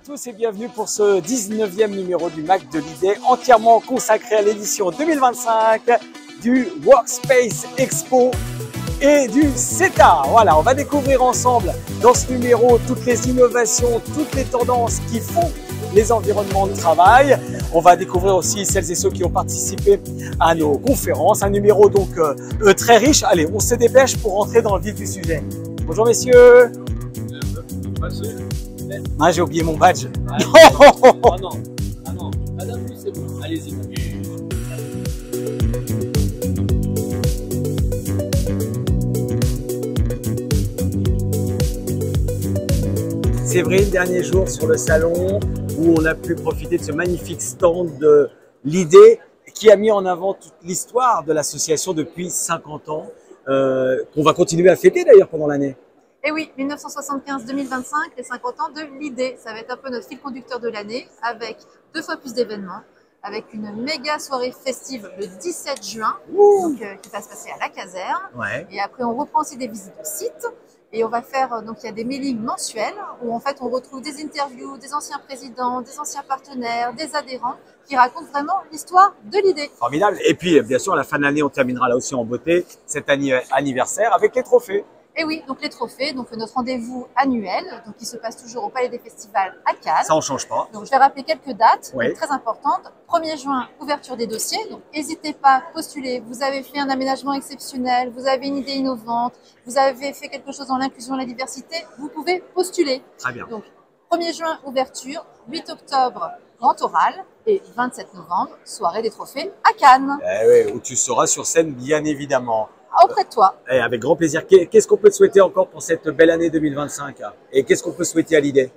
tous et bienvenue pour ce 19e numéro du MAC de l'idée, entièrement consacré à l'édition 2025 du Workspace Expo et du CETA. Voilà, on va découvrir ensemble dans ce numéro toutes les innovations, toutes les tendances qui font les environnements de travail. On va découvrir aussi celles et ceux qui ont participé à nos conférences. Un numéro donc très riche. Allez, on se dépêche pour rentrer dans le vif du sujet. Bonjour messieurs. Ah, j'ai oublié mon badge. Ah non, madame, oui, c'est bon, allez-y. Séverine, dernier jour sur le salon où on a pu profiter de ce magnifique stand de l'idée qui a mis en avant toute l'histoire de l'association depuis 50 ans, qu'on va continuer à fêter d'ailleurs pendant l'année. Et oui, 1975-2025, les 50 ans de l'idée. Ça va être un peu notre fil conducteur de l'année, avec 2 fois plus d'événements, avec une méga soirée festive le 17 juin, donc, qui va se passer à la caserne. Ouais. Et après, on reprend aussi des visites de sites. Et on va faire, donc il y a des mailings mensuels, où en fait on retrouve des interviews des anciens présidents, des anciens partenaires, des adhérents, qui racontent vraiment l'histoire de l'idée. Formidable. Et puis, bien sûr, à la fin de l'année, on terminera là aussi en beauté cet anniversaire avec les trophées. Et oui, donc les trophées, donc notre rendez-vous annuel, donc qui se passe toujours au Palais des Festivals à Cannes. Ça, on ne change pas. Donc je vais rappeler quelques dates Oui. donc, très importantes. 1er juin, ouverture des dossiers. Donc n'hésitez pas à postuler. Vous avez fait un aménagement exceptionnel, vous avez une idée innovante, vous avez fait quelque chose dans l'inclusion et la diversité, vous pouvez postuler. Très bien. Donc 1er juin, ouverture. 8 octobre, grand oral. Et 27 novembre, soirée des trophées à Cannes. Eh oui, où tu seras sur scène, bien évidemment. Auprès de toi. Et avec grand plaisir. Qu'est-ce qu'on peut te souhaiter encore pour cette belle année 2025 ? Et qu'est-ce qu'on peut souhaiter à l'idée ?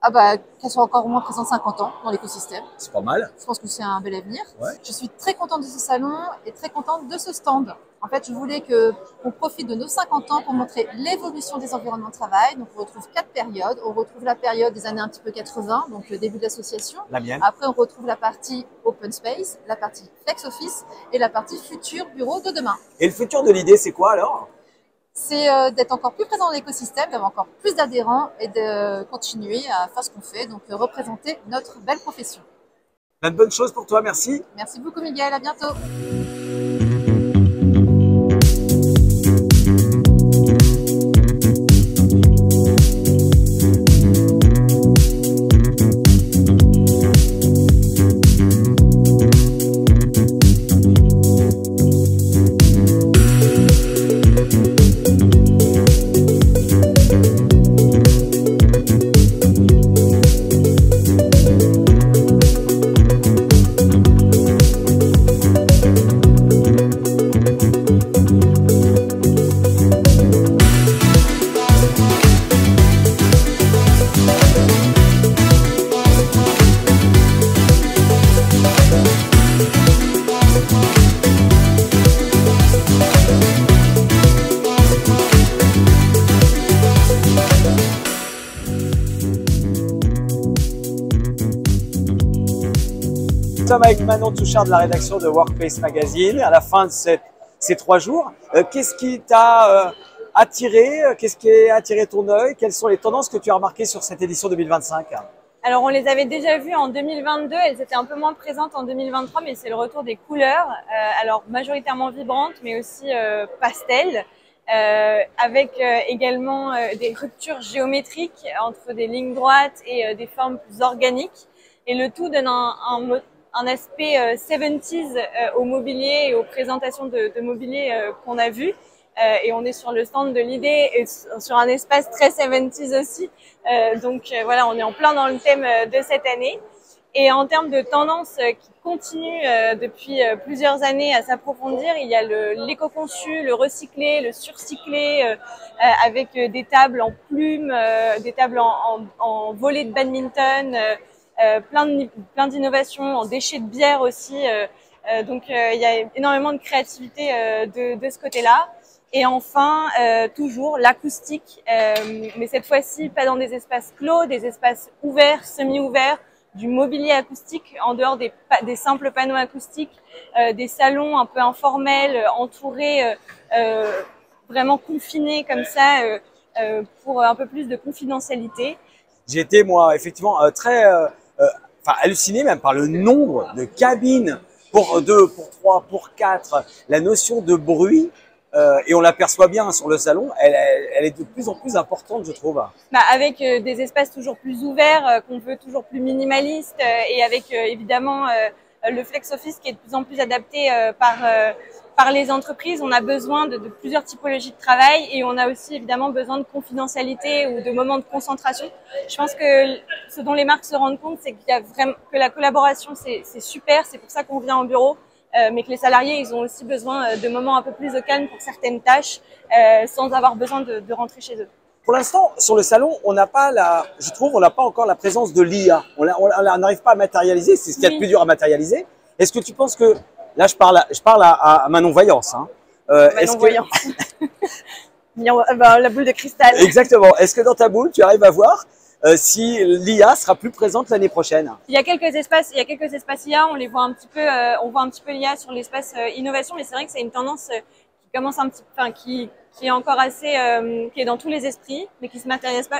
Ah bah, qu'elle soit encore au moins présente 50 ans dans l'écosystème. C'est pas mal. Je pense que c'est un bel avenir. Ouais. Je suis très contente de ce salon et très contente de ce stand. En fait, je voulais qu'on profite de nos 50 ans pour montrer l'évolution des environnements de travail. Donc, on retrouve 4 périodes. On retrouve la période des années un petit peu 80, donc le début de l'association. La mienne. Après, on retrouve la partie open space, la partie flex office et la partie futur bureau de demain. Et le futur de l'idée, c'est quoi alors ? C'est d'être encore plus présent dans l'écosystème, d'avoir encore plus d'adhérents et de continuer à faire ce qu'on fait, donc représenter notre belle profession. Plein de bonnes choses pour toi, merci. Merci beaucoup Miguel, à bientôt. Nous sommes avec Manon Touchard de la rédaction de Workspace Magazine à la fin de ces 3 jours. Qu'est-ce qui t'a attiré ? Qu'est-ce qui a attiré ton œil ? Quelles sont les tendances que tu as remarquées sur cette édition 2025 ? Alors, on les avait déjà vues en 2022, elles étaient un peu moins présentes en 2023, mais c'est le retour des couleurs, alors majoritairement vibrantes, mais aussi pastel, avec également des ruptures géométriques entre des lignes droites et des formes plus organiques. Et le tout donne un aspect 70s au mobilier et aux présentations de mobilier qu'on a vu. Et on est sur le stand de l'idée et sur un espace très 70s aussi. Donc voilà, on est en plein dans le thème de cette année. Et en termes de tendances qui continuent depuis plusieurs années à s'approfondir, il y a l'éco-conçu, le recyclé, le surcyclé, avec des tables en plumes, des tables en volets de badminton, plein d'innovations en déchets de bière aussi. Donc il y a énormément de créativité de ce côté-là. Et enfin, toujours l'acoustique, mais cette fois-ci pas dans des espaces clos, des espaces ouverts, semi-ouverts, du mobilier acoustique en dehors des simples panneaux acoustiques, des salons un peu informels, entourés, vraiment confinés comme ça, pour un peu plus de confidentialité. J'ai été, moi, effectivement, très halluciné même par le nombre de cabines pour 2, pour 3, pour 4. La notion de bruit, et on l'aperçoit bien sur le salon, elle est de plus en plus importante, je trouve. Bah, avec des espaces toujours plus ouverts, qu'on veut toujours plus minimalistes, et avec évidemment le flex office qui est de plus en plus adapté par les entreprises. On a besoin de plusieurs typologies de travail, et on a aussi évidemment besoin de confidentialité ou de moments de concentration. Je pense que ce dont les marques se rendent compte, c'est qu'il y a vraiment que la collaboration, c'est super, c'est pour ça qu'on vient au bureau. Mais que les salariés, ils ont aussi besoin de moments un peu plus de calme pour certaines tâches, sans avoir besoin de rentrer chez eux. Pour l'instant, sur le salon, on n'a pas je trouve, on n'a pas encore la présence de l'IA. On n'arrive pas à matérialiser, c'est ce qu'il y a de plus dur à matérialiser. Est-ce que tu penses que, là je parle à Manon Vaillance, hein, Manon Vaillance. La boule de cristal. Exactement. Est-ce que dans ta boule, tu arrives à voir si l'IA sera plus présente l'année prochaine? Il y a quelques espaces IA, on les voit un petit peu, on voit un petit peu l'IA sur l'espace innovation, mais c'est vrai que c'est une tendance qui commence qui est encore assez, qui est dans tous les esprits, mais qui se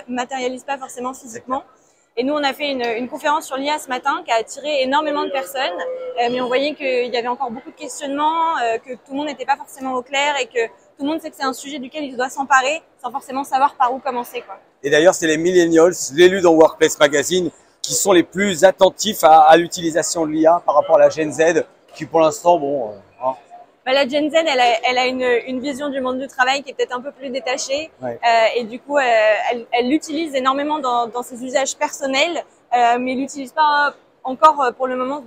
matérialise pas forcément physiquement. Et nous, on a fait une conférence sur l'IA ce matin qui a attiré énormément de personnes, mais on voyait qu'il y avait encore beaucoup de questionnements, que tout le monde n'était pas forcément au clair, et que tout le monde sait que c'est un sujet duquel il doit s'emparer sans forcément savoir par où commencer, quoi. Et d'ailleurs, c'est les millennials, les lus dans Workplace Magazine, qui sont les plus attentifs à l'utilisation de l'IA par rapport à la Gen Z, qui pour l'instant, bon... Bah, la Gen Z, elle a une vision du monde du travail qui est peut-être un peu plus détachée, ouais. Et du coup, elle l'utilise énormément dans ses usages personnels, mais l'utilise pas encore pour le moment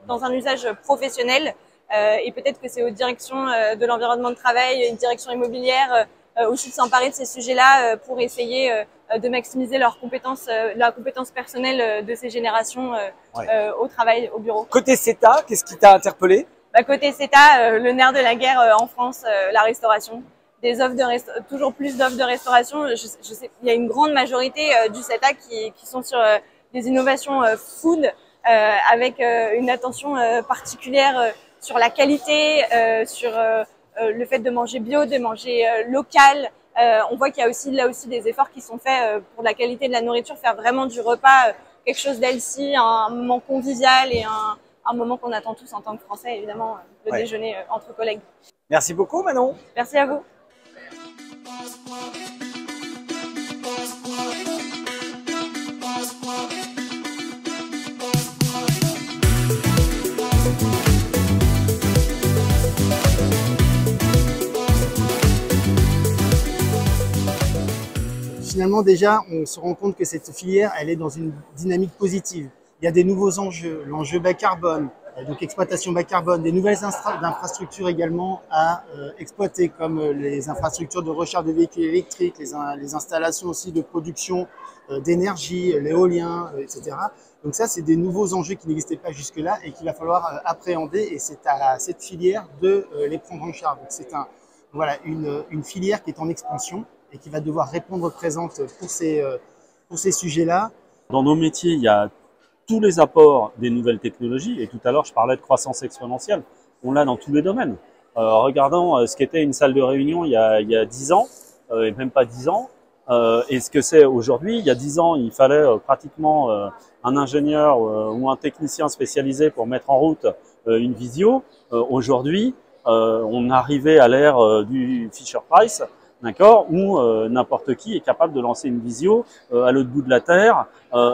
dans un usage professionnel. Et peut-être que c'est aux directions de l'environnement de travail, une direction immobilière, aussi de s'emparer de ces sujets-là pour essayer de maximiser la compétence personnelle de ces générations au travail, au bureau. Côté CETA, qu'est-ce qui t'a interpellé? Bah, côté CETA, le nerf de la guerre en France, la restauration. Des offres toujours plus d'offres de restauration. Je sais, il y a une grande majorité du CETA qui sont sur des innovations food, avec une attention particulière sur la qualité, sur le fait de manger bio, de manger local. On voit qu'il y a là aussi des efforts qui sont faits pour la qualité de la nourriture, faire vraiment du repas quelque chose d'healthy, un moment convivial et un moment qu'on attend tous en tant que Français, évidemment, le déjeuner entre collègues. Merci beaucoup, Manon. Merci à vous. Finalement, déjà, on se rend compte que cette filière, elle est dans une dynamique positive. Il y a des nouveaux enjeux, l'enjeu bas carbone, donc exploitation bas carbone, des nouvelles infrastructures également à exploiter, comme les infrastructures de recharge de véhicules électriques, les installations aussi de production d'énergie, l'éolien, etc. Donc ça, c'est des nouveaux enjeux qui n'existaient pas jusque-là et qu'il va falloir appréhender, et c'est à cette filière de les prendre en charge. Donc c'est une filière qui est en expansion et qui va devoir répondre présente pour ces sujets-là. Dans nos métiers, il y a tous les apports des nouvelles technologies, et tout à l'heure je parlais de croissance exponentielle, on l'a dans tous les domaines. Regardons ce qu'était une salle de réunion il y a 10 ans, et même pas 10 ans, et ce que c'est aujourd'hui. Il y a 10 ans, il fallait pratiquement un ingénieur ou un technicien spécialisé pour mettre en route une visio. Aujourd'hui, on arrivait à l'ère du Fisher-Price, d'accord, où n'importe qui est capable de lancer une visio à l'autre bout de la Terre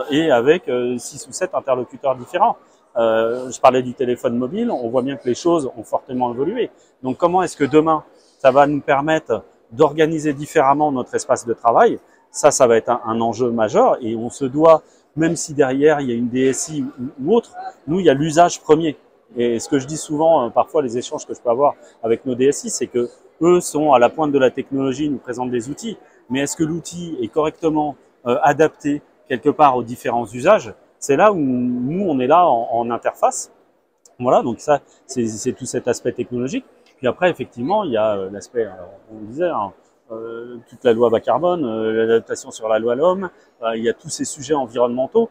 et avec 6 ou 7 interlocuteurs différents. Je parlais du téléphone mobile, on voit bien que les choses ont fortement évolué. Donc comment est-ce que demain, ça va nous permettre d'organiser différemment notre espace de travail? Ça va être un enjeu majeur, et on se doit, même si derrière il y a une DSI ou autre, nous il y a l'usage premier. Et ce que je dis souvent, parfois les échanges que je peux avoir avec nos DSI, c'est que eux sont à la pointe de la technologie, nous présentent des outils, mais est-ce que l'outil est correctement adapté quelque part aux différents usages? C'est là où nous, on est là en interface. Voilà, donc ça, c'est tout cet aspect technologique. Puis après, effectivement, il y a l'aspect, on disait, toute la loi bas carbone, l'adaptation sur la loi l'homme, il y a tous ces sujets environnementaux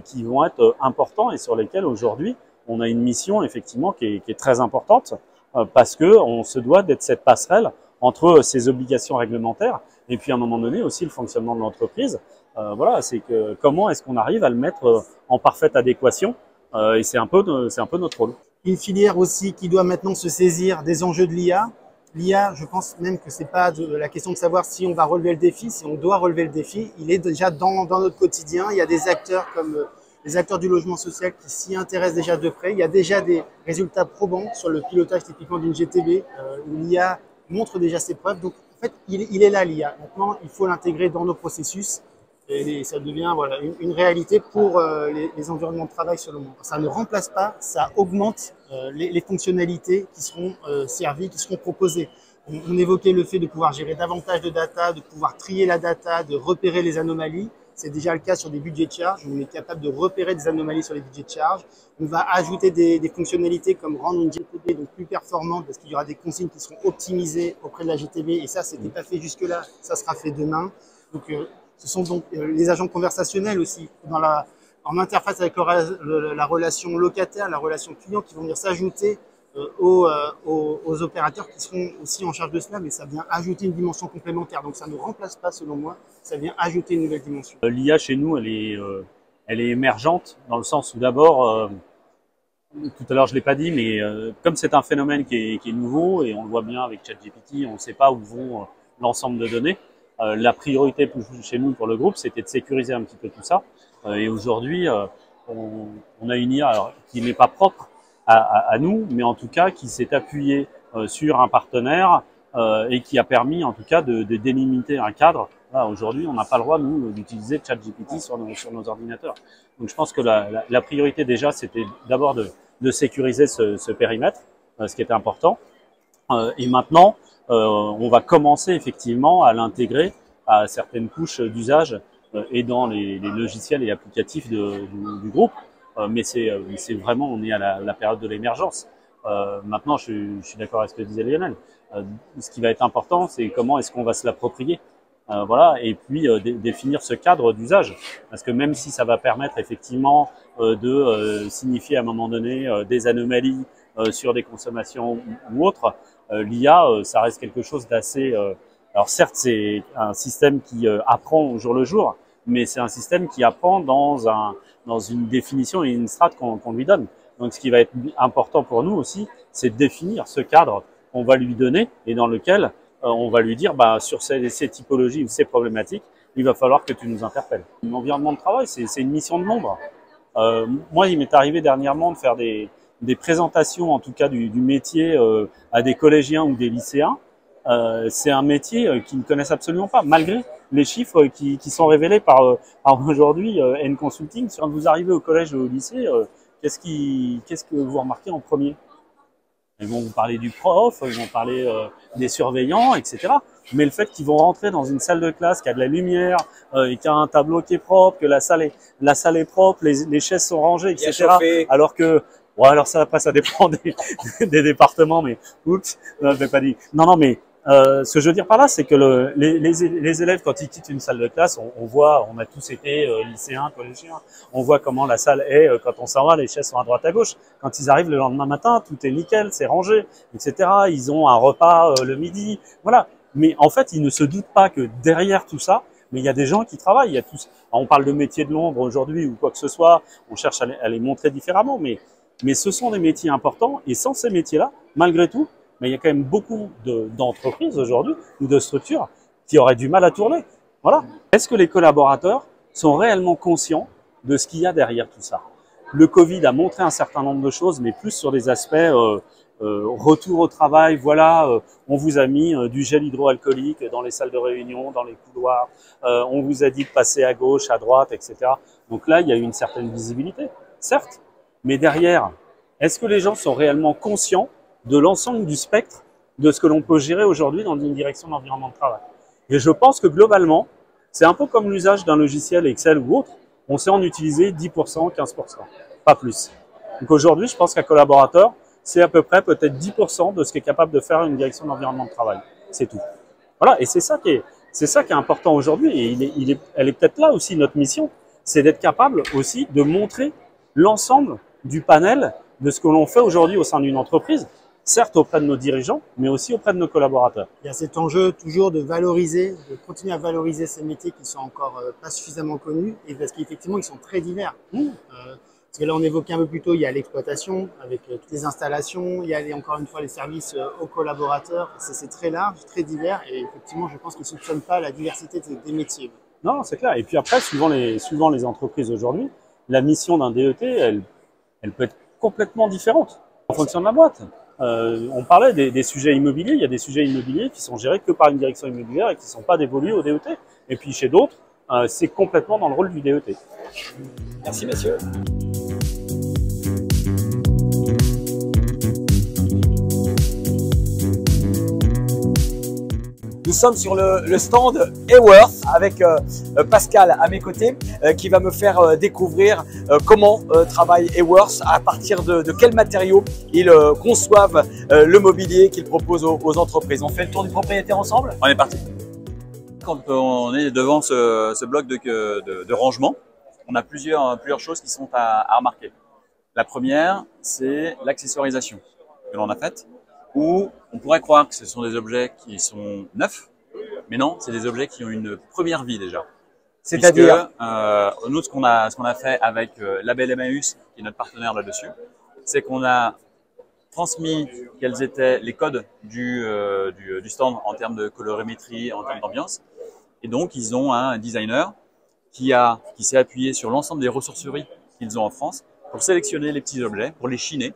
qui vont être importants et sur lesquels aujourd'hui, on a une mission effectivement qui est très importante, parce que on se doit d'être cette passerelle entre ces obligations réglementaires, et puis à un moment donné aussi le fonctionnement de l'entreprise. Voilà, c'est que comment est-ce qu'on arrive à le mettre en parfaite adéquation, et c'est un peu notre rôle. Une filière aussi qui doit maintenant se saisir des enjeux de l'IA. L'IA, je pense même que c'est pas la question de savoir si on va relever le défi, si on doit relever le défi. Il est déjà dans notre quotidien. Il y a des acteurs comme les acteurs du logement social qui s'y intéressent déjà de près. Il y a déjà des résultats probants sur le pilotage typiquement d'une GTB où l'IA montre déjà ses preuves. Donc en fait, il est là l'IA. Maintenant, il faut l'intégrer dans nos processus. Et ça devient voilà, une réalité pour les environnements de travail selon moi. Ça ne remplace pas, ça augmente les fonctionnalités qui seront servies, qui seront proposées. On évoquait le fait de pouvoir gérer davantage de data, de pouvoir trier la data, de repérer les anomalies. C'est déjà le cas sur des budgets de charge. On est capable de repérer des anomalies sur les budgets de charge. On va ajouter des fonctionnalités comme rendre une GTB donc plus performante parce qu'il y aura des consignes qui seront optimisées auprès de la GTB. Et ça, c'était pas fait jusque-là. Ça sera fait demain. Donc, ce sont donc les agents conversationnels aussi, en interface avec la relation locataire, la relation client, qui vont venir s'ajouter aux opérateurs qui seront aussi en charge de cela, mais ça vient ajouter une dimension complémentaire. Donc ça ne remplace pas, selon moi, ça vient ajouter une nouvelle dimension. L'IA chez nous, elle est émergente dans le sens où d'abord, tout à l'heure je l'ai pas dit, mais comme c'est un phénomène qui est nouveau et on le voit bien avec ChatGPT, on ne sait pas où vont l'ensemble de données. La priorité chez nous pour le groupe, c'était de sécuriser un petit peu tout ça. Et aujourd'hui, on a une IA qui n'est pas propre à nous, mais en tout cas qui s'est appuyée sur un partenaire et qui a permis en tout cas de délimiter un cadre. Aujourd'hui, on n'a pas le droit, nous, d'utiliser ChatGPT sur nos ordinateurs. Donc je pense que la priorité déjà, c'était d'abord de sécuriser ce périmètre, ce qui était important. Et maintenant, on va commencer effectivement à l'intégrer à certaines couches d'usage et dans les logiciels et applicatifs du groupe. Mais c'est vraiment, on est à la période de l'émergence. Maintenant, je suis d'accord avec ce que disait Lionel. Ce qui va être important, c'est comment est-ce qu'on va se l'approprier. Voilà, et puis définir ce cadre d'usage. Parce que même si ça va permettre effectivement de signifier à un moment donné des anomalies sur des consommations ou autres, l'IA, ça reste quelque chose d'assez... alors certes, c'est un système qui apprend au jour le jour, mais c'est un système qui apprend dans une définition et une strate qu'on lui donne. Donc ce qui va être important pour nous aussi, c'est de définir ce cadre qu'on va lui donner et dans lequel on va lui dire, sur ces typologies ou ces problématiques, il va falloir que tu nous interpelles. L'environnement de travail, c'est une mission de nombre. Moi, il m'est arrivé dernièrement de faire des présentations, en tout cas du métier, à des collégiens ou des lycéens. C'est un métier qu'ils ne connaissent absolument pas, malgré les chiffres qui sont révélés par aujourd'hui N Consulting. Quand vous arrivez au collège ou au lycée, qu'est-ce que vous remarquez en premier? Ils vont vous parler du prof, ils vont parler des surveillants, etc. Mais le fait qu'ils vont rentrer dans une salle de classe qui a de la lumière, et qui a un tableau qui est propre, que la salle est propre, les chaises sont rangées, etc. Alors que, bon, alors ça après ça dépend des départements, mais oups, non, je l'ai pas dit. Non, mais ce que je veux dire par là, c'est que les élèves, quand ils quittent une salle de classe, on a tous été lycéens, collégiens, on voit comment la salle est quand on s'en va, les chaises sont à droite à gauche. Quand ils arrivent le lendemain matin, tout est nickel, c'est rangé, etc. Ils ont un repas le midi, voilà. Mais en fait, ils ne se doutent pas que derrière tout ça, mais il y a des gens qui travaillent. Il y a tous. On parle de métiers de l'ombre aujourd'hui ou quoi que ce soit, on cherche à les montrer différemment, mais ce sont des métiers importants et sans ces métiers-là, malgré tout, mais il y a quand même beaucoup d'entreprises aujourd'hui ou de structures qui auraient du mal à tourner. Voilà. Est-ce que les collaborateurs sont réellement conscients de ce qu'il y a derrière tout ça? Le Covid a montré un certain nombre de choses, mais plus sur des aspects retour au travail. Voilà, on vous a mis du gel hydroalcoolique dans les salles de réunion, dans les couloirs. On vous a dit de passer à gauche, à droite, etc. Donc là, il y a eu une certaine visibilité, certes. Mais derrière, est-ce que les gens sont réellement conscients de l'ensemble du spectre de ce que l'on peut gérer aujourd'hui dans une direction de l'environnement de travail? Et je pense que globalement, c'est un peu comme l'usage d'un logiciel Excel ou autre. On sait en utiliser 10%, 15%, pas plus. Donc aujourd'hui, je pense qu'un collaborateur, c'est à peu près peut-être 10% de ce qu'est capable de faire une direction de l'environnement de travail. C'est tout. Voilà, et c'est ça qui est important aujourd'hui. Et elle est peut-être là aussi notre mission, c'est d'être capable aussi de montrer l'ensemble du panel de ce que l'on fait aujourd'hui au sein d'une entreprise. certes auprès de nos dirigeants, mais aussi auprès de nos collaborateurs. Il y a cet enjeu toujours de valoriser, de continuer à valoriser ces métiers qui sont encore pas suffisamment connus, et parce qu'effectivement, ils sont très divers. Parce que là, on évoquait un peu plus tôt, il y a l'exploitation avec toutes les installations, il y a encore une fois les services aux collaborateurs. C'est très large, très divers, et effectivement, je pense qu'ils ne soupçonnent pas la diversité des métiers. Non, c'est clair. Et puis après, suivant les entreprises aujourd'hui, la mission d'un DET, elle peut être complètement différente en fonction de la boîte. On parlait des sujets immobiliers. Il y a des sujets immobiliers qui sont gérés que par une direction immobilière et qui ne sont pas dévolus au DET. Et puis chez d'autres, c'est complètement dans le rôle du DET. Merci messieurs. Nous sommes sur le stand Haworth avec Pascal à mes côtés qui va me faire découvrir comment travaille Haworth, à partir de quels matériaux ils conçoivent le mobilier qu'ils proposent aux entreprises. On fait le tour du propriétaire ensemble? On est parti. Quand on est devant ce bloc de rangement, on a plusieurs choses qui sont à remarquer. La première, c'est l'accessoirisation que l'on a faite, où on pourrait croire que ce sont des objets qui sont neufs, mais non, c'est des objets qui ont une première vie déjà. C'est-à-dire nous, ce qu'on a fait avec Label Emmaüs, qui est notre partenaire là-dessus, c'est qu'on a transmis quels étaient les codes du stand en termes de colorimétrie, en termes d'ambiance. Et donc, ils ont un designer qui s'est appuyé sur l'ensemble des ressourceries qu'ils ont en France pour sélectionner les petits objets, pour les chiner,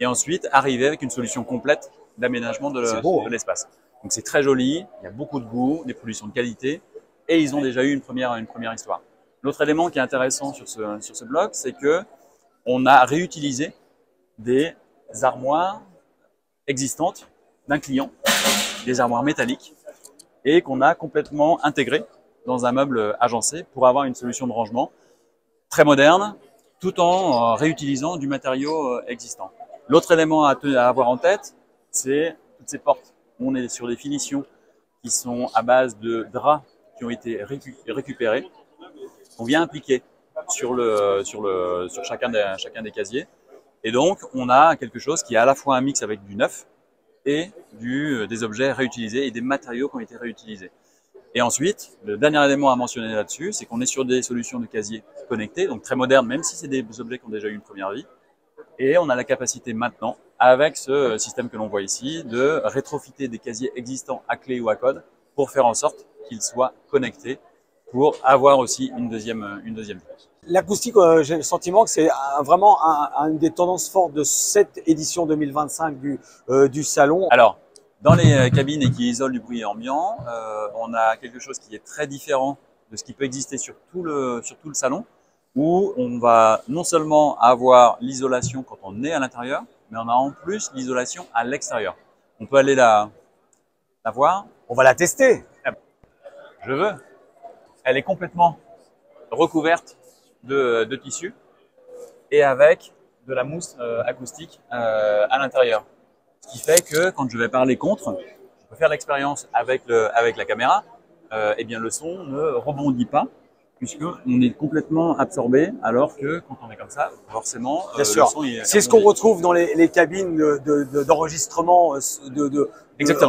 et ensuite arriver avec une solution complète d'aménagement de l'espace. Donc c'est très joli, il y a beaucoup de goût, des produits de qualité, et ils ont déjà eu une première histoire. L'autre élément qui est intéressant sur ce bloc, c'est que on a réutilisé des armoires existantes d'un client, des armoires métalliques, et qu'on a complètement intégrées dans un meuble agencé pour avoir une solution de rangement très moderne, tout en réutilisant du matériau existant. L'autre élément à avoir en tête, c'est toutes ces portes. On est sur des finitions qui sont à base de draps qui ont été récupérés. On vient appliquer sur chacun des casiers. Et donc, on a quelque chose qui est à la fois un mix avec du neuf et des objets réutilisés et des matériaux qui ont été réutilisés. Et ensuite, le dernier élément à mentionner là-dessus, c'est qu'on est sur des solutions de casiers connectés, donc très modernes, même si c'est des objets qui ont déjà eu une première vie. Et on a la capacité maintenant, avec ce système que l'on voit ici, de rétrofiter des casiers existants à clé ou à code pour faire en sorte qu'ils soient connectés pour avoir aussi une deuxième vie. L'acoustique, j'ai le sentiment que c'est vraiment une des tendances fortes de cette édition 2025 du salon. Alors, dans les cabines et qui isolent du bruit ambiant, on a quelque chose qui est très différent de ce qui peut exister sur tout le salon, où on va non seulement avoir l'isolation quand on est à l'intérieur, mais on a en plus l'isolation à l'extérieur. On peut aller la voir. On va la tester. Je veux. Elle est complètement recouverte de tissu et avec de la mousse acoustique à l'intérieur. Ce qui fait que quand je vais parler contre, je peux faire l'expérience avec la caméra, eh bien le son ne rebondit pas puisqu'on est complètement absorbé, alors que quand on est comme ça, forcément, le son est... C'est ce qu'on retrouve dans les cabines d'enregistrement de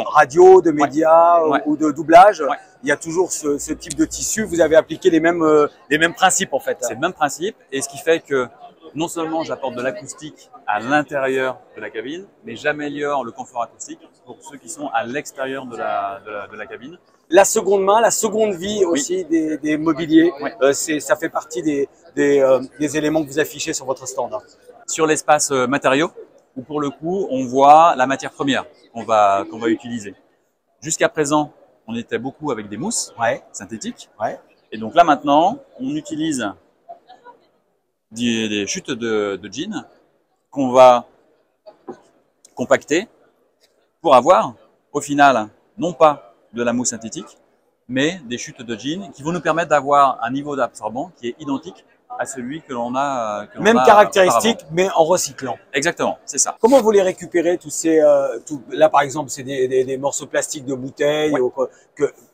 radio, de médias ou de doublage. Ouais. Il y a toujours ce type de tissu. Vous avez appliqué les mêmes principes en fait. C'est le même principe, et ce qui fait que non seulement j'apporte de l'acoustique à l'intérieur de la cabine, mais j'améliore le confort acoustique pour ceux qui sont à l'extérieur de la cabine. La seconde main, la seconde vie aussi des mobiliers, ça fait partie des éléments que vous affichez sur votre stand. Sur l'espace matériaux, où pour le coup, on voit la matière première qu'on va utiliser. Jusqu'à présent, on était beaucoup avec des mousses synthétiques. Et donc là maintenant, on utilise des chutes de jeans qu'on va compacter pour avoir au final non pas de la mousse synthétique, mais des chutes de jeans qui vont nous permettre d'avoir un niveau d'absorbant qui est identique à celui que l'on a. Même caractéristique, mais en recyclant. Exactement, c'est ça. Comment vous les récupérez tous ces là par exemple, c'est des morceaux plastiques de bouteilles.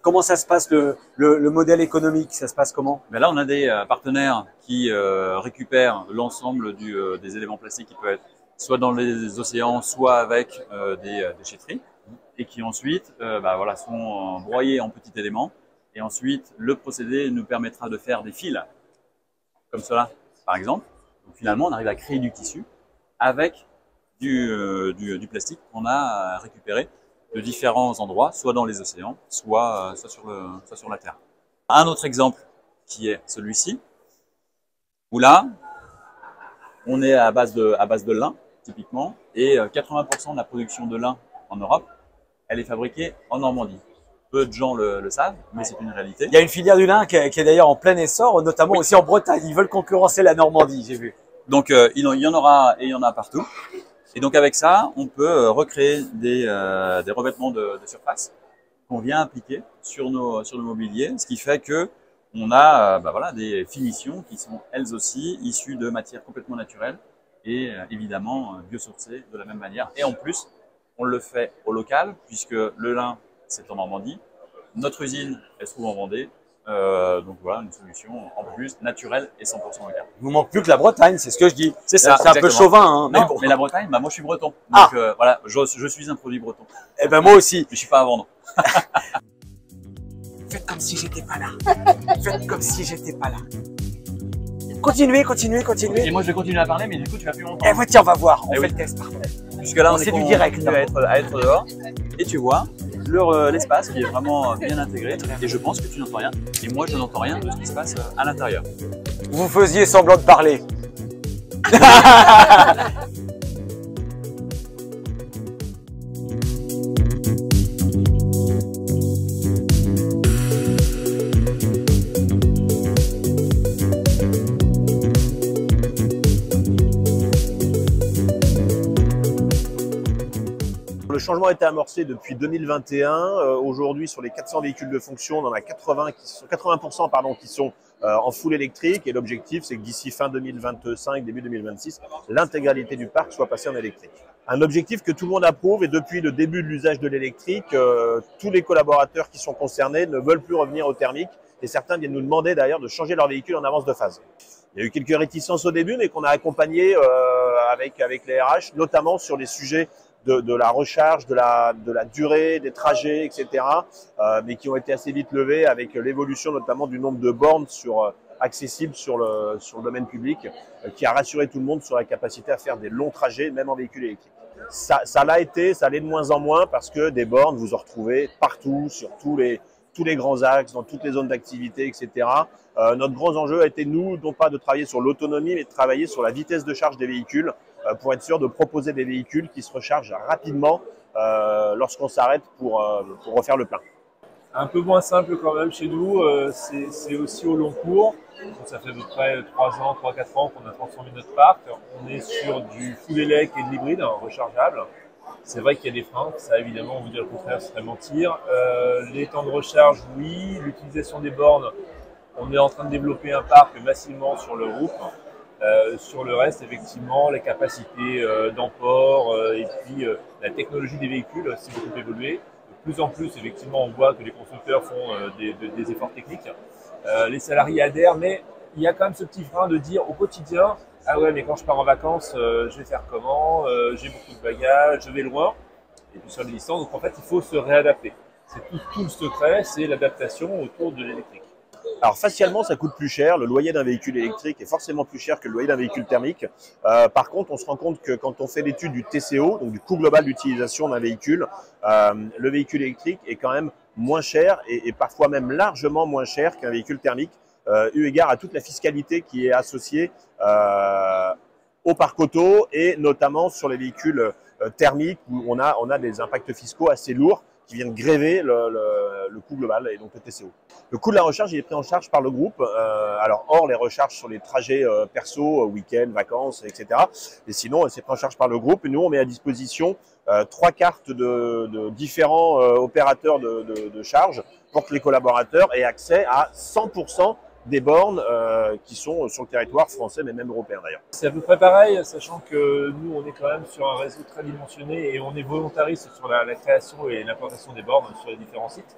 Comment ça se passe le modèle économique? Ça se passe comment? Ben là, on a des partenaires qui récupèrent l'ensemble des éléments plastiques qui peuvent être soit dans les océans, soit avec des déchetteries, et qui ensuite voilà, sont broyés en petits éléments. Et ensuite, le procédé nous permettra de faire des fils, comme cela, par exemple. Donc finalement, on arrive à créer du tissu avec du plastique qu'on a récupéré de différents endroits, soit dans les océans, soit sur la Terre. Un autre exemple qui est celui-ci, où là, on est à base de lin, typiquement, et 80% de la production de lin en Europe, elle est fabriquée en Normandie. Peu de gens le savent, mais c'est une réalité. Il y a une filière du lin qui est d'ailleurs en plein essor, notamment aussi en Bretagne. Ils veulent concurrencer la Normandie, j'ai vu. Donc il y en aura et il y en a partout. Et donc avec ça, on peut recréer des revêtements de surface qu'on vient appliquer sur nos mobiliers, ce qui fait que on a voilà, des finitions qui sont elles aussi issues de matières complètement naturelles et évidemment biosourcées de la même manière. Et en plus, on le fait au local puisque le lin, c'est en Normandie. Notre usine, elle se trouve en Vendée. Donc voilà, une solution en plus naturelle et 100% locale. Il vous manque plus que la Bretagne, c'est ce que je dis. C'est ça. C'est un peu chauvin, hein. Non, Mais, bon. mais la Bretagne, moi je suis breton. Donc voilà, je suis un produit breton. Eh ben moi aussi. Je suis pas à vendre. Faites comme si j'étais pas là. Faites comme si j'étais pas là. Continuez. Et moi je vais continuer à parler, mais du coup tu vas plus longtemps. Eh ouais, tiens, on va voir. On Eh fait oui. le test. Puisque là on C'est est du direct, à être dehors. Et tu vois l'espace qui est vraiment bien intégré. Et je pense que tu n'entends rien. Et moi je n'entends rien de ce qui se passe à l'intérieur. Vous faisiez semblant de parler. Le changement a été amorcé depuis 2021. Aujourd'hui, sur les 400 véhicules de fonction, on en a 80% pardon, qui sont en full électrique. Et l'objectif, c'est que d'ici fin 2025, début 2026, l'intégralité du parc soit passée en électrique. Un objectif que tout le monde approuve et depuis le début de l'usage de l'électrique, tous les collaborateurs qui sont concernés ne veulent plus revenir au thermique. Et certains viennent nous demander d'ailleurs de changer leur véhicule en avance de phase. Il y a eu quelques réticences au début, mais qu'on a accompagné avec les RH, notamment sur les sujets de la recharge, de la durée, des trajets, etc. Mais qui ont été assez vite levés avec l'évolution notamment du nombre de bornes accessibles sur le domaine public, qui a rassuré tout le monde sur la capacité à faire des longs trajets, même en véhicule électrique. Ça l'a été, ça l'est de moins en moins parce que des bornes, vous en retrouvez partout, sur tous les grands axes, dans toutes les zones d'activité, etc. Notre grand enjeu a été, nous, non pas de travailler sur l'autonomie, mais de travailler sur la vitesse de charge des véhicules pour être sûr de proposer des véhicules qui se rechargent rapidement lorsqu'on s'arrête pour refaire le plein. Un peu moins simple quand même chez nous, c'est aussi au long cours. Donc, ça fait à peu près 3-4 ans qu'on a transformé notre parc. On est sur du full élec et de l'hybride, rechargeable. C'est vrai qu'il y a des freins, ça évidemment, on vous dire le contraire, ce serait mentir. Les temps de recharge, oui. L'utilisation des bornes, on est en train de développer un parc massivement sur le groupe. Sur le reste, effectivement, les capacités d'emport et puis la technologie des véhicules s'est beaucoup évolué. De plus en plus, effectivement, on voit que les constructeurs font des efforts techniques. Les salariés adhèrent, mais il y a quand même ce petit frein de dire au quotidien, ah ouais, mais quand je pars en vacances, je vais faire comment? J'ai beaucoup de bagages, je vais loin. Et puis sur les distances, donc en fait, il faut se réadapter. C'est tout le secret, c'est l'adaptation autour de l'électrique. Alors facialement, ça coûte plus cher. Le loyer d'un véhicule électrique est forcément plus cher que le loyer d'un véhicule thermique. Par contre, on se rend compte que quand on fait l'étude du TCO, donc du coût global d'utilisation d'un véhicule, le véhicule électrique est quand même moins cher et parfois même largement moins cher qu'un véhicule thermique, eu égard à toute la fiscalité qui est associée au parc auto et notamment sur les véhicules thermiques où on a des impacts fiscaux assez lourds qui viennent gréver le coût global et donc le TCO. Le coût de la recharge, il est pris en charge par le groupe. Alors hors les recharges sur les trajets perso, week-end, vacances, etc. Et sinon, c'est pris en charge par le groupe. Et nous, on met à disposition 3 cartes de différents opérateurs de charge pour que les collaborateurs aient accès à 100% des bornes qui sont sur le territoire français, mais même européen d'ailleurs. C'est à peu près pareil, sachant que nous, on est quand même sur un réseau très dimensionné et on est volontariste sur la création et l'implantation des bornes sur les différents sites.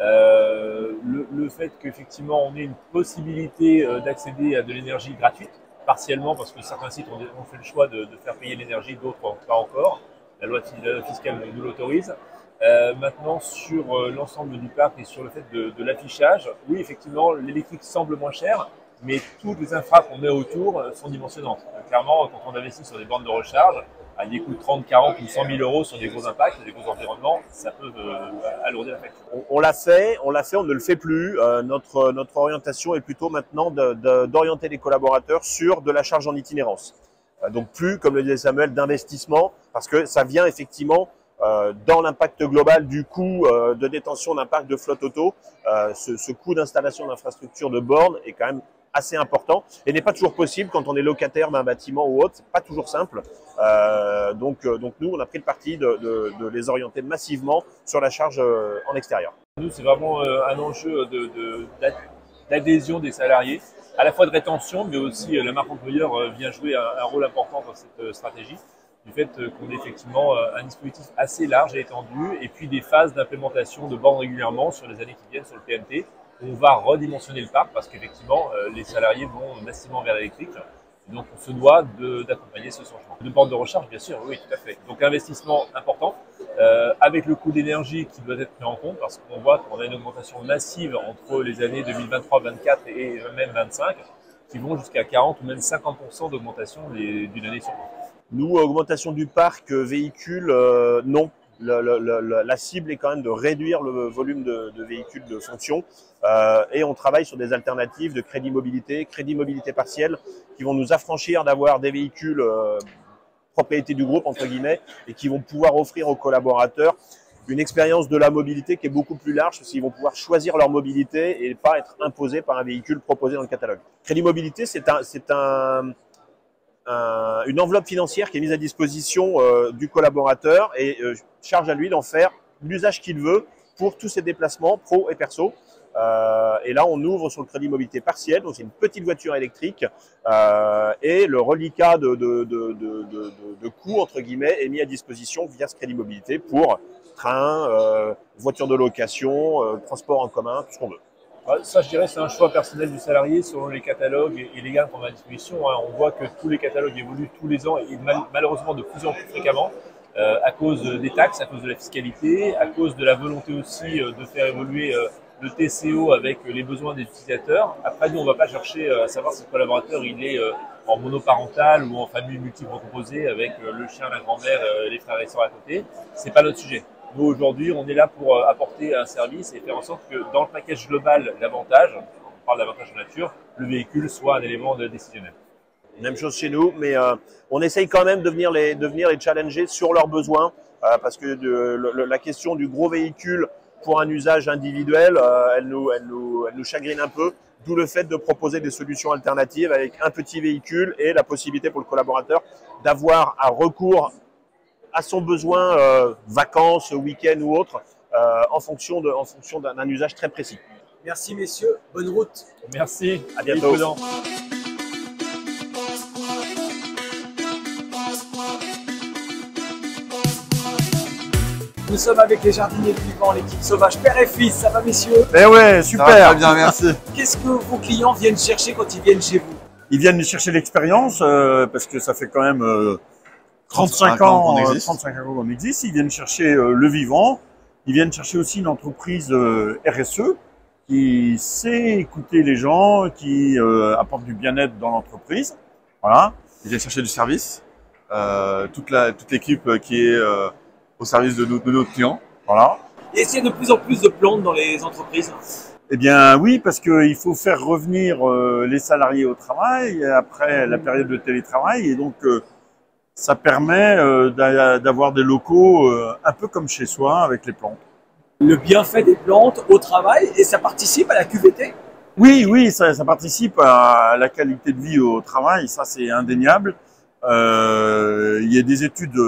Le fait qu'effectivement, on ait une possibilité d'accéder à de l'énergie gratuite, partiellement parce que certains sites ont fait le choix de faire payer l'énergie, d'autres pas encore. La loi fiscale nous l'autorise. Maintenant, sur l'ensemble du parc et sur le fait de l'affichage, oui, effectivement, l'électrique semble moins cher, mais toutes les infras qu'on met autour sont dimensionnantes. Clairement, quand on investit sur des bornes de recharge, à des coûts de 30, 40 ou 100 000 euros sur des gros impacts, des gros environnements, ça peut alourdir la facture. On l'a fait, on ne le fait plus. Notre orientation est plutôt maintenant d'orienter les collaborateurs sur de la charge en itinérance. Donc plus, comme le disait Samuel, d'investissement, parce que ça vient effectivement dans l'impact global du coût de détention d'un parc de flotte auto. Ce coût d'installation d'infrastructures de bornes est quand même assez important et n'est pas toujours possible quand on est locataire d'un bâtiment ou autre. C'est pas toujours simple. Donc nous, on a pris le parti de les orienter massivement sur la charge en extérieur. Nous, c'est vraiment un enjeu d'adhésion des salariés, à la fois de rétention, mais aussi la marque employeur vient jouer un rôle important dans cette stratégie, du fait qu'on ait effectivement un dispositif assez large et étendu, et puis des phases d'implémentation de bornes régulièrement sur les années qui viennent sur le PMT. On va redimensionner le parc parce qu'effectivement, les salariés vont massivement vers l'électrique. Donc, on se doit d'accompagner ce changement. De bornes de recharge, bien sûr, oui, tout à fait. Donc, investissement important avec le coût d'énergie qui doit être pris en compte parce qu'on voit qu'on a une augmentation massive entre les années 2023, 2024 et même 2025 qui vont jusqu'à 40 ou même 50% d'augmentation d'une année sur l'autre. Nous, augmentation du parc véhicule, non. La cible est quand même de réduire le volume de véhicules de fonction et on travaille sur des alternatives de crédit mobilité partielle qui vont nous affranchir d'avoir des véhicules propriété du groupe entre guillemets et qui vont pouvoir offrir aux collaborateurs une expérience de la mobilité qui est beaucoup plus large parce qu'ils vont pouvoir choisir leur mobilité et pas être imposés par un véhicule proposé dans le catalogue. Crédit mobilité, c'est une enveloppe financière qui est mise à disposition du collaborateur et charge à lui d'en faire l'usage qu'il veut pour tous ses déplacements pro et perso. Et là, on ouvre sur le crédit mobilité partiel, donc c'est une petite voiture électrique et le reliquat de coûts, entre guillemets, est mis à disposition via ce crédit mobilité pour train, voiture de location, transport en commun, tout ce qu'on veut. Ça, je dirais, c'est un choix personnel du salarié selon les catalogues et les gammes qu'on a à disposition. On voit que tous les catalogues évoluent tous les ans et malheureusement de plus en plus fréquemment à cause des taxes, à cause de la fiscalité, à cause de la volonté aussi de faire évoluer le TCO avec les besoins des utilisateurs. Après, nous, on ne va pas chercher à savoir si le collaborateur il est en monoparental ou en famille multiple recomposée avec le chien, la grand-mère, les frères et sœurs à côté. C'est pas notre sujet. Nous, aujourd'hui, on est là pour apporter un service et faire en sorte que dans le package global d'avantages, on parle d'avantages de nature, le véhicule soit un élément décisionnel. Même chose chez nous, mais on essaye quand même de venir les challenger sur leurs besoins parce que la question du gros véhicule pour un usage individuel, elle nous chagrine un peu. D'où le fait de proposer des solutions alternatives avec un petit véhicule et la possibilité pour le collaborateur d'avoir un recours à son besoin, vacances, week-end ou autre, en fonction d'un usage très précis. Merci messieurs, bonne route. Merci, à bientôt. Nous sommes avec les jardiniers du vivant, l'équipe sauvage, père et fils, ça va messieurs? Eh ouais, super. Ça va très bien, merci. Qu'est-ce que vos clients viennent chercher quand ils viennent chez vous? Ils viennent chercher l'expérience parce que ça fait quand même 35 ans qu'on existe. Ils viennent chercher le vivant. Ils viennent chercher aussi une entreprise RSE qui sait écouter les gens, qui apporte du bien-être dans l'entreprise. Voilà. Ils viennent chercher du service. Toute l'équipe qui est au service de nos clients. Voilà. Et est-ce qu'il y a de plus en plus de plantes dans les entreprises? Eh bien oui, parce qu'il faut faire revenir les salariés au travail après la période de télétravail. Et donc, ça permet d'avoir des locaux un peu comme chez soi avec les plantes. Le bienfait des plantes au travail, et ça participe à la QVT? Oui, ça participe à la qualité de vie au travail, ça c'est indéniable. Il y a des études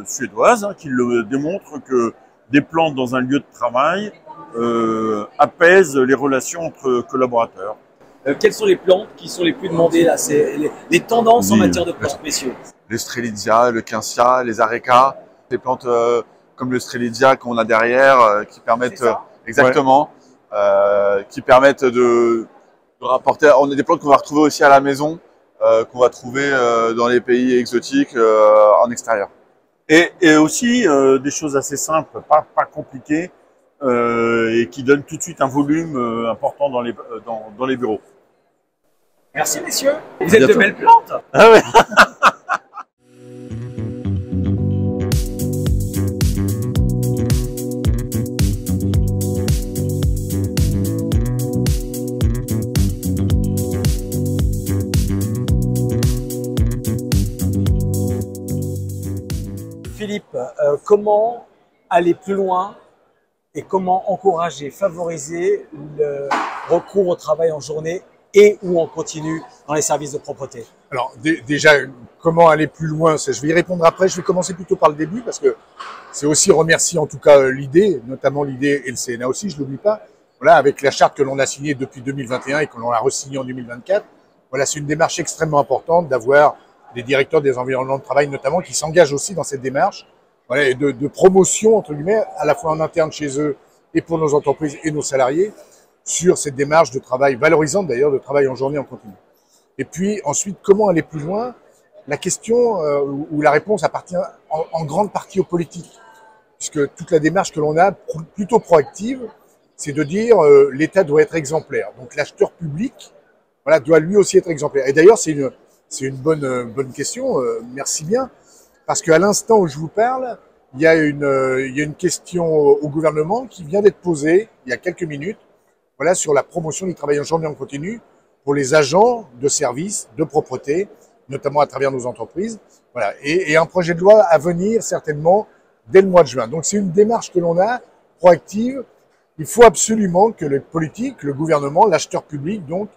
suédoises qui le démontrent que des plantes dans un lieu de travail apaisent les relations entre collaborateurs. Quelles sont les plantes qui sont les plus demandées là? C'est les tendances en matière de plantes, messieurs. Le Strelitzia, le Quincia, les Areca, des plantes comme le Strelitzia qu'on a derrière qui permettent exactement, qui permettent de rapporter. On a des plantes qu'on va retrouver aussi à la maison qu'on va trouver dans les pays exotiques en extérieur. Et aussi des choses assez simples, pas compliquées, et qui donnent tout de suite un volume important dans les bureaux. Merci messieurs. Vous êtes de belles plantes. Ah ouais. Philippe, comment aller plus loin et comment encourager, favoriser le recours au travail en journée et ou en continu dans les services de propreté? Alors déjà, comment aller plus loin? Je vais y répondre après. Je vais commencer plutôt par le début parce que c'est aussi remercier en tout cas l'IDE, notamment l'IDE et le CNA aussi, je l'oublie pas. Voilà, avec la charte que l'on a signée depuis 2021 et que l'on a re-signée en 2024. Voilà, c'est une démarche extrêmement importante d'avoir des directeurs des environnements de travail notamment qui s'engagent aussi dans cette démarche, voilà, et de promotion entre guillemets à la fois en interne chez eux et pour nos entreprises et nos salariés sur cette démarche de travail valorisante d'ailleurs, de travail en journée en continu. Et puis ensuite, comment aller plus loin? La question ou la réponse appartient en grande partie aux politiques, puisque toute la démarche que l'on a, plutôt proactive, c'est de dire l'État doit être exemplaire. Donc l'acheteur public, voilà, doit lui aussi être exemplaire. Et d'ailleurs, c'est une bonne question, merci bien, parce qu'à l'instant où je vous parle, il y a une question au gouvernement qui vient d'être posée il y a quelques minutes, voilà, sur la promotion du travail en journée en continu pour les agents de services, de propreté, notamment à travers nos entreprises. Voilà, et un projet de loi à venir certainement dès le mois de juin. Donc c'est une démarche que l'on a, proactive. Il faut absolument que les politiques, le gouvernement, l'acheteur public, donc,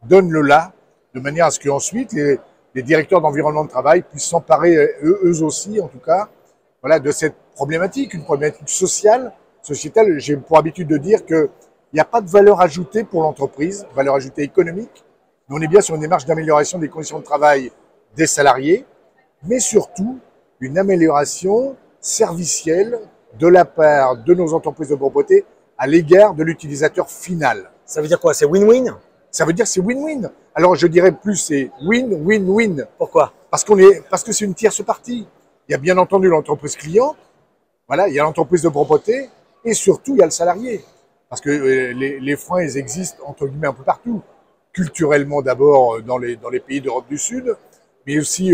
donnent le là, de manière à ce qu'ensuite les directeurs d'environnement de travail puissent s'emparer, eux aussi en tout cas, voilà, de cette problématique, une problématique sociale, sociétale. J'ai pour habitude de dire que il n'y a pas de valeur ajoutée pour l'entreprise, valeur ajoutée économique, mais on est bien sur une démarche d'amélioration des conditions de travail des salariés, mais surtout une amélioration servicielle de la part de nos entreprises de propreté à l'égard de l'utilisateur final. Ça veut dire quoi? C'est win-win? Ça veut dire c'est win-win. Alors je dirais plus c'est win-win-win. Pourquoi? Parce que c'est une tierce partie. Il y a bien entendu l'entreprise cliente, voilà, il y a l'entreprise de propreté et surtout il y a le salarié. Parce que les freins, ils existent entre guillemets un peu partout. Culturellement d'abord dans les pays d'Europe du Sud, mais aussi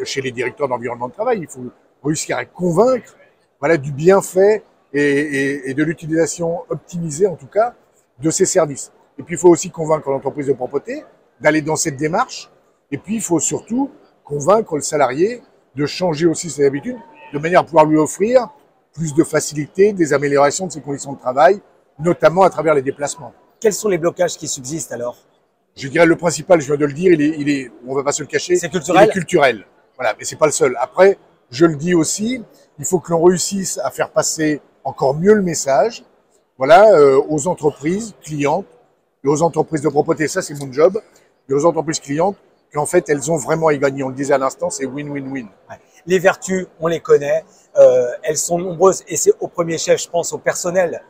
chez les directeurs d'environnement de travail. Il faut réussir à convaincre, voilà, du bienfait et de l'utilisation optimisée en tout cas de ces services. Et puis il faut aussi convaincre l'entreprise de propreté d'aller dans cette démarche. Et puis il faut surtout convaincre le salarié de changer aussi ses habitudes de manière à pouvoir lui offrir plus de facilité, des améliorations de ses conditions de travail, notamment à travers les déplacements. Quels sont les blocages qui subsistent alors? Je dirais le principal, je viens de le dire, on va pas se le cacher, c'est culturel. Il est culturel. Voilà, mais c'est pas le seul. Après, je le dis aussi, il faut que l'on réussisse à faire passer encore mieux le message, voilà, aux entreprises clientes et aux entreprises de propreté. Ça, c'est mon job. Et aux entreprises clientes, qu'en fait, elles ont vraiment à y gagner. On le disait à l'instant, c'est win-win-win. Ouais. Les vertus, on les connaît, elles sont nombreuses et c'est au premier chef, je pense, au personnel.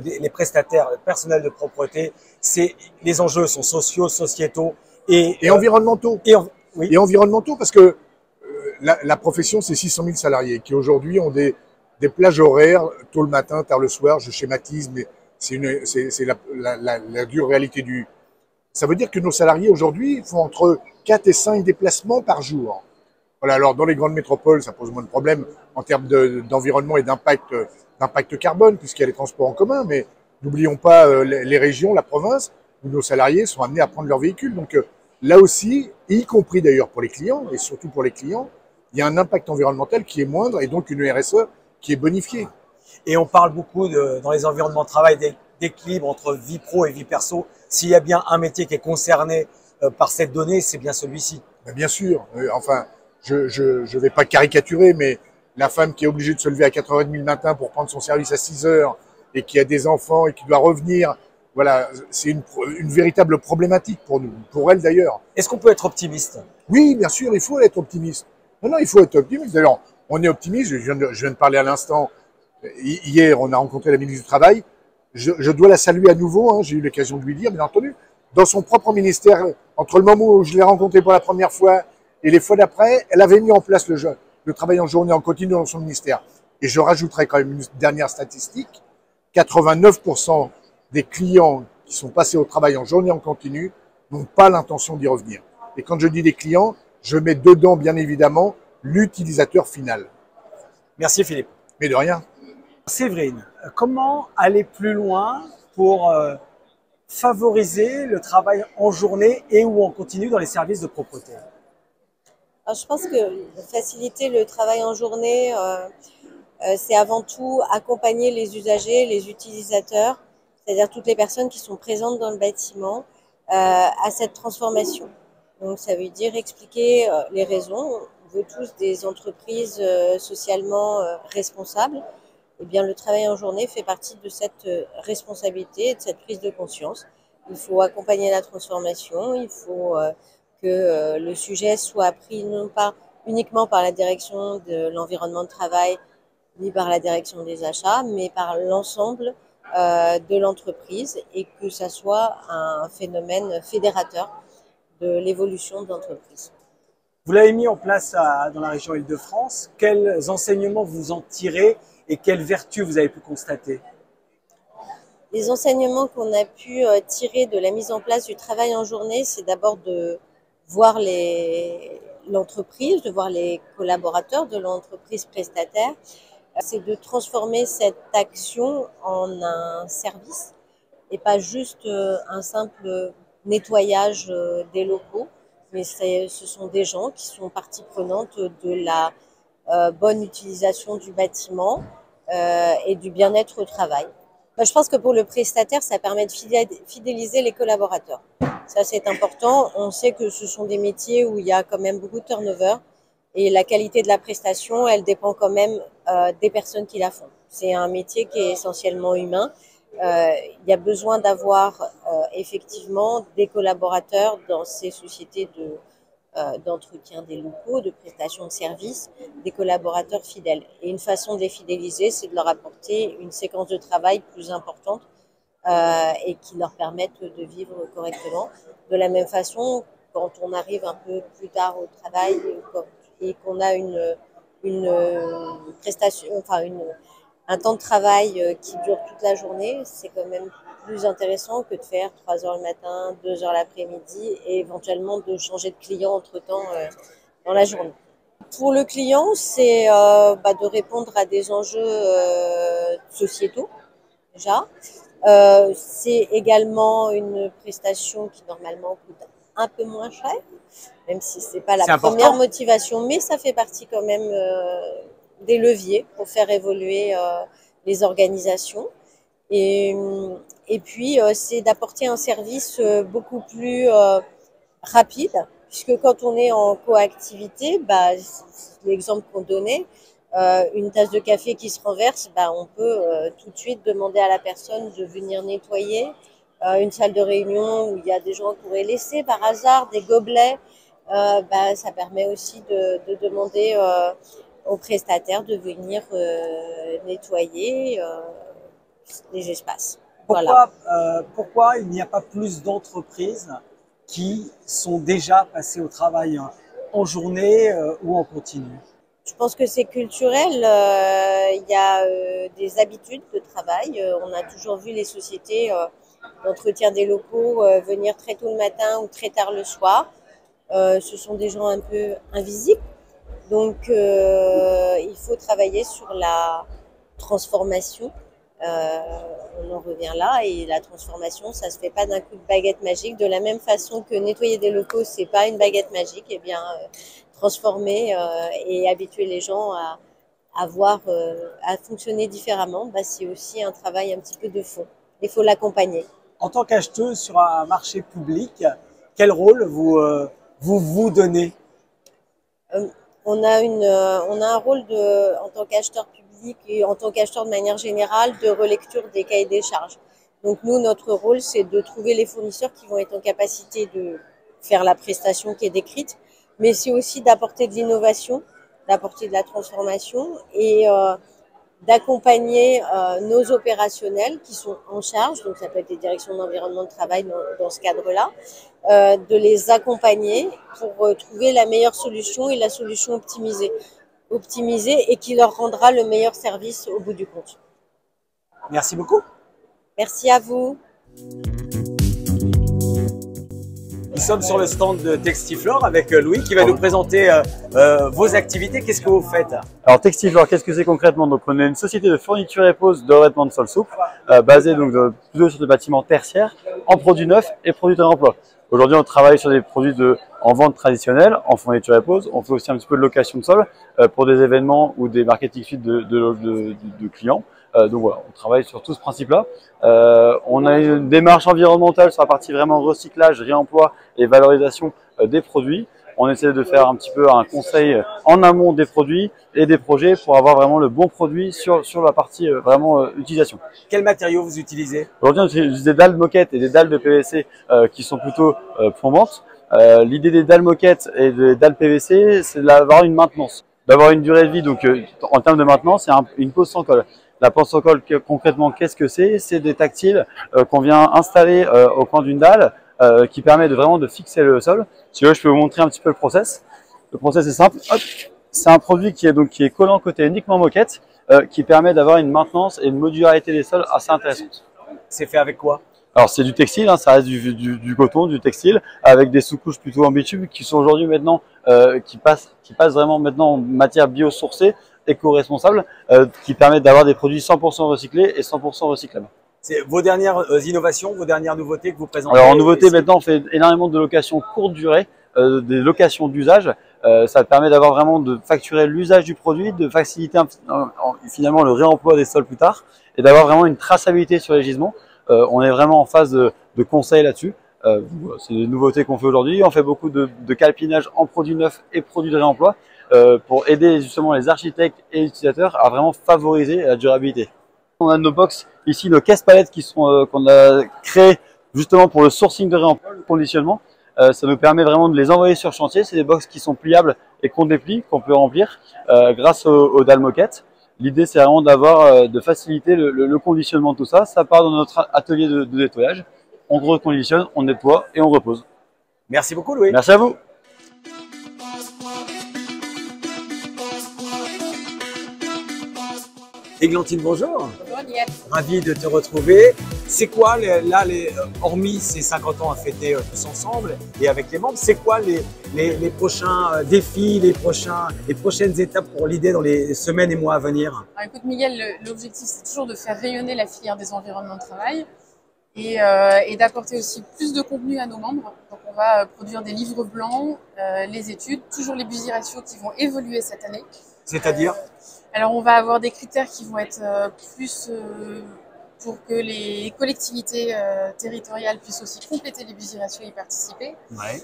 Les prestataires, le personnel de propreté, les enjeux sont sociaux, sociétaux et environnementaux. Oui. Et environnementaux parce que la profession, c'est 600 000 salariés qui aujourd'hui ont des plages horaires tôt le matin, tard le soir. Je schématise, mais c'est la dure réalité du. Ça veut dire que nos salariés aujourd'hui font entre 4 et 5 déplacements par jour. Voilà. Alors dans les grandes métropoles, ça pose moins de problèmes en termes d'environnement et d'impact carbone, puisqu'il y a les transports en commun, mais n'oublions pas les régions, la province, où nos salariés sont amenés à prendre leur véhicule. Donc là aussi, y compris d'ailleurs pour les clients, et surtout pour les clients, il y a un impact environnemental qui est moindre et donc une RSE qui est bonifiée. Et on parle beaucoup dans les environnements de travail d'équilibre entre vie pro et vie perso. S'il y a bien un métier qui est concerné par cette donnée, c'est bien celui-ci. Bien sûr, enfin, je vais pas caricaturer, mais la femme qui est obligée de se lever à 4h30 le matin pour prendre son service à 6h et qui a des enfants et qui doit revenir, voilà, c'est une véritable problématique pour nous, pour elle d'ailleurs. Est-ce qu'on peut être optimiste? Oui, bien sûr, il faut être optimiste. Non, il faut être optimiste. D'ailleurs, on est optimiste, je viens de parler à l'instant, hier on a rencontré la ministre du Travail, je dois la saluer à nouveau, hein, j'ai eu l'occasion de lui dire, bien entendu, dans son propre ministère, entre le moment où je l'ai rencontré pour la première fois et les fois d'après, elle avait mis en place le travail en journée en continu dans son ministère. Et je rajouterai quand même une dernière statistique, 89% des clients qui sont passés au travail en journée en continu n'ont pas l'intention d'y revenir. Et quand je dis des clients, je mets dedans bien évidemment l'utilisateur final. Merci Philippe. Mais de rien. Séverine, comment aller plus loin pour favoriser le travail en journée et ou en continu dans les services de propreté? Alors, je pense que faciliter le travail en journée, c'est avant tout accompagner les usagers, les utilisateurs, c'est-à-dire toutes les personnes qui sont présentes dans le bâtiment à cette transformation. Donc ça veut dire expliquer les raisons. On veut tous des entreprises socialement responsables. Eh bien, le travail en journée fait partie de cette responsabilité et de cette prise de conscience. Il faut accompagner la transformation, il faut que le sujet soit pris non pas uniquement par la direction de l'environnement de travail ni par la direction des achats, mais par l'ensemble de l'entreprise et que ça soit un phénomène fédérateur de l'évolution de l'entreprise. Vous l'avez mis en place dans la région Île-de-France. Quels enseignements vous en tirez et quelles vertus vous avez pu constater? Les enseignements qu'on a pu tirer de la mise en place du travail en journée, c'est d'abord de voir l'entreprise, de voir les collaborateurs de l'entreprise prestataire. C'est de transformer cette action en un service et pas juste un simple nettoyage des locaux, mais ce sont des gens qui sont partie prenante de la bonne utilisation du bâtiment et du bien-être au travail. Je pense que pour le prestataire, ça permet de fidéliser les collaborateurs. Ça, c'est important. On sait que ce sont des métiers où il y a quand même beaucoup de turnover et la qualité de la prestation, elle dépend quand même des personnes qui la font. C'est un métier qui est essentiellement humain. Il y a besoin d'avoir effectivement des collaborateurs dans ces sociétés d'entretien des locaux, de prestation de services, des collaborateurs fidèles. Et une façon de les fidéliser, c'est de leur apporter une séquence de travail plus importante et qui leur permette de vivre correctement. De la même façon, quand on arrive un peu plus tard au travail et qu'on a une prestation, enfin un temps de travail qui dure toute la journée, c'est quand même plus intéressant que de faire 3 heures le matin, 2 heures l'après-midi et éventuellement de changer de client entre-temps dans la journée. Pour le client, c'est de répondre à des enjeux sociétaux déjà. C'est également une prestation qui normalement coûte un peu moins cher, même si c'est pas la première motivation, mais ça fait partie quand même des leviers pour faire évoluer les organisations. Et puis, c'est d'apporter un service beaucoup plus rapide, puisque quand on est en coactivité, l'exemple qu'on donnait, une tasse de café qui se renverse, on peut tout de suite demander à la personne de venir nettoyer. Une salle de réunion où il y a des gens qui auraient laissé par hasard des gobelets, ça permet aussi de demander aux prestataires de venir nettoyer les espaces. Pourquoi il n'y a pas plus d'entreprises qui sont déjà passées au travail en journée ou en continu? Je pense que c'est culturel. Il y a des habitudes de travail. On a toujours vu les sociétés d'entretien des locaux venir très tôt le matin ou très tard le soir. Ce sont des gens un peu invisibles. Donc, il faut travailler sur la transformation. On en revient là, et la transformation, ça se fait pas d'un coup de baguette magique. De la même façon que nettoyer des locaux, c'est pas une baguette magique. Eh bien, transformer et habituer les gens à fonctionner différemment, c'est aussi un travail un petit peu de fond. Il faut l'accompagner. En tant qu'acheteuse sur un marché public, quel rôle vous donnez? On a un rôle en tant qu'acheteur public et en tant qu'acheteur de manière générale de relecture des cahiers des charges. Donc nous, notre rôle, c'est de trouver les fournisseurs qui vont être en capacité de faire la prestation qui est décrite, mais c'est aussi d'apporter de l'innovation, d'apporter de la transformation et d'accompagner nos opérationnels qui sont en charge, donc ça peut être les directions d'environnement de travail dans ce cadre-là, de les accompagner pour trouver la meilleure solution et la solution optimisée et qui leur rendra le meilleur service au bout du compte. Merci beaucoup. Merci à vous. Nous sommes sur le stand de Textiflore avec Louis qui va nous présenter vos activités. Qu'est-ce que vous faites? Alors Textiflore, qu'est-ce que c'est concrètement? Donc on est une société de fourniture et pose de revêtements de sol souple, basée donc plutôt sur des bâtiments tertiaires, en produits neufs et produits de réemploi. Aujourd'hui on travaille sur des produits en vente traditionnelle, en fourniture et pose. On fait aussi un petit peu de location de sol pour des événements ou des marketing suites de clients. Donc voilà, on travaille sur tout ce principe-là. On a une démarche environnementale sur la partie vraiment recyclage, réemploi et valorisation des produits. On essaie de faire un petit peu un conseil en amont des produits et des projets pour avoir vraiment le bon produit sur la partie vraiment utilisation. Quels matériaux vous utilisez? Aujourd'hui, on utilise des dalles moquettes et des dalles de PVC qui sont plutôt plombantes. L'idée des dalles moquettes et des dalles PVC, c'est d'avoir une maintenance, d'avoir une durée de vie. Donc en termes de maintenance, c'est une pose sans colle. La pose sans colle, concrètement, qu'est-ce que c'est? C'est des tactiles qu'on vient installer au coin d'une dalle qui permet vraiment de fixer le sol. Si vous voulez, je peux vous montrer un petit peu le process. Le process est simple. C'est un produit qui est collant côté uniquement moquette, qui permet d'avoir une maintenance et une modularité des sols assez intéressante. C'est fait avec quoi? Alors c'est du textile, hein, ça reste du coton, du textile, avec des sous-couches plutôt en bitume qui sont aujourd'hui maintenant qui passent vraiment maintenant en matière biosourcée, éco-responsable, qui permettent d'avoir des produits 100% recyclés et 100% recyclables. C'est vos dernières innovations, vos dernières nouveautés que vous présentez? Alors en nouveauté, maintenant on fait énormément de locations courte durée, des locations d'usage. Ça permet d'avoir vraiment de facturer l'usage du produit, de faciliter finalement le réemploi des sols plus tard et d'avoir vraiment une traçabilité sur les gisements. On est vraiment en phase de conseil là-dessus. C'est des nouveautés qu'on fait aujourd'hui. On fait beaucoup de calpinage en produits neufs et produits de réemploi pour aider justement les architectes et les utilisateurs à vraiment favoriser la durabilité. On a nos box ici, nos caisses palettes qu'on a créées justement pour le sourcing de réemploi, le conditionnement. Ça nous permet vraiment de les envoyer sur chantier. C'est des box qui sont pliables et qu'on déplie, qu'on peut remplir grâce aux dalles moquettes. L'idée, c'est vraiment de faciliter le conditionnement de tout ça. Ça part dans notre atelier de nettoyage. On reconditionne, on nettoie et on repose. Merci beaucoup, Louis. Merci à vous. Églantine, bonjour. Bonjour, Liette. Ravi de te retrouver. C'est quoi, hormis ces 50 ans à fêter tous ensemble et avec les membres, c'est quoi les prochains défis, les prochaines étapes pour l'idée dans les semaines et mois à venir? Alors, écoute, Miguel, l'objectif, c'est toujours de faire rayonner la filière des environnements de travail et d'apporter aussi plus de contenu à nos membres. Donc, on va produire des livres blancs, les études, toujours les busy ratios qui vont évoluer cette année. C'est-à-dire? Alors, on va avoir des critères qui vont être plus pour que les collectivités territoriales puissent aussi compléter les busy ratios et y participer. Ouais.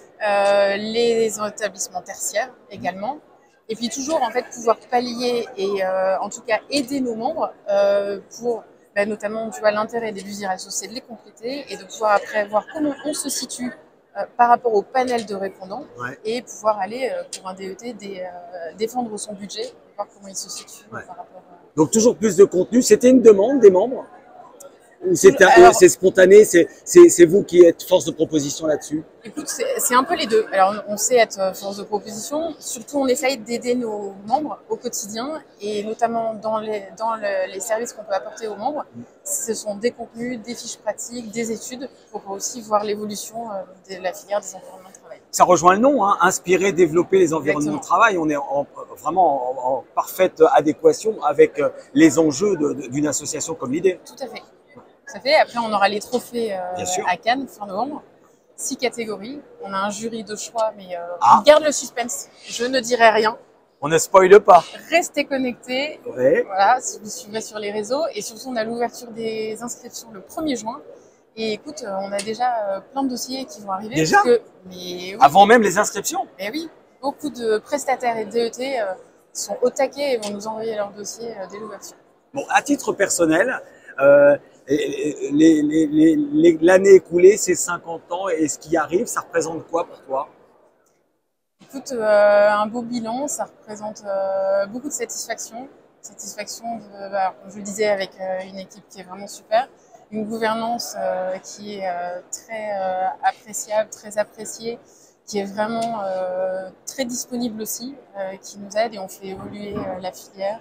Les établissements tertiaires également. Et puis toujours en fait pouvoir pallier et en tout cas aider nos membres pour notamment tu vois l'intérêt des busy ratios, c'est de les compléter et de pouvoir après voir comment on se situe par rapport au panel de répondants et pouvoir aller pour un DET défendre son budget, voir comment il se situe par rapport à... Donc toujours plus de contenu. C'était une demande des membres? Ou c'est spontané, c'est vous qui êtes force de proposition là-dessus? Écoute, c'est un peu les deux. Alors, on sait être force de proposition. Surtout, on essaye d'aider nos membres au quotidien et notamment dans les services qu'on peut apporter aux membres. Ce sont des contenus, des fiches pratiques, des études pour aussi voir l'évolution de la filière des environnements de travail. Ça rejoint le nom, hein, inspirer, développer les environnements de travail. On est vraiment en parfaite adéquation avec les enjeux d'une association comme l'idée. Tout à fait. Ça fait. Après, on aura les trophées à Cannes, fin novembre. 6 catégories. On a un jury de choix, mais on garde le suspense. Je ne dirai rien. On ne spoile pas. Restez connectés. Voilà, si vous suivez sur les réseaux. Et surtout, on a l'ouverture des inscriptions le 1er juin. Et écoute, on a déjà plein de dossiers qui vont arriver. Déjà oui. Avant même les inscriptions? Mais oui, beaucoup de prestataires et DET sont au taquet et vont nous envoyer leurs dossiers dès l'ouverture. Bon, à titre personnel, l'année écoulée, c'est 50 ans, et ce qui arrive, ça représente quoi pour toi? Écoute, un beau bilan, ça représente beaucoup de satisfaction. Satisfaction, comme je le disais, avec une équipe qui est vraiment super, une gouvernance qui est très appréciable, très appréciée, qui est vraiment très disponible aussi, qui nous aide et on fait évoluer la filière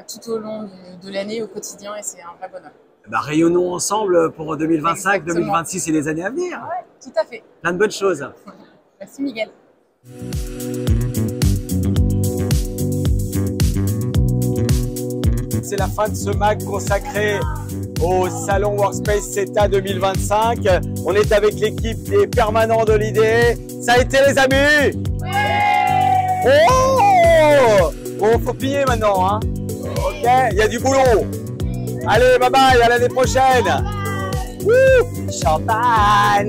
tout au long de l'année, au quotidien, et c'est un vrai bonheur. Bah, rayonnons ensemble pour 2025, Exactement. 2026 et les années à venir. Ouais, tout à fait. Plein de bonnes choses. Merci Miguel. C'est la fin de ce MAC consacré au salon Workspace CETA 2025. On est avec l'équipe des permanents de l'IDE. Ça a été les amis? Oh! Bon, faut plier maintenant, hein? Ok, il y a du boulot. Allez, bye bye, à l'année prochaine. Wouh! Champagne.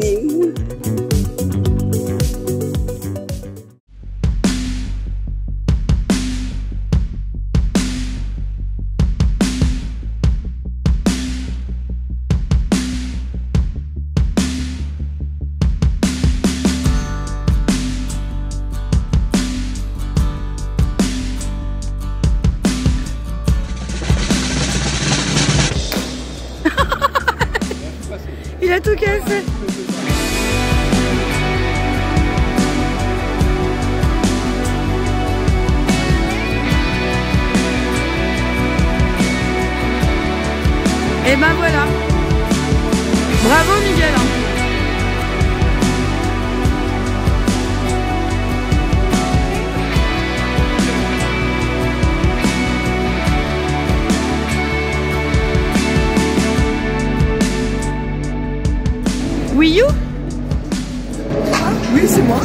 Il a tout cassé. Et ben voilà. Bravo Miguel. Wii U? Oui, c'est moi.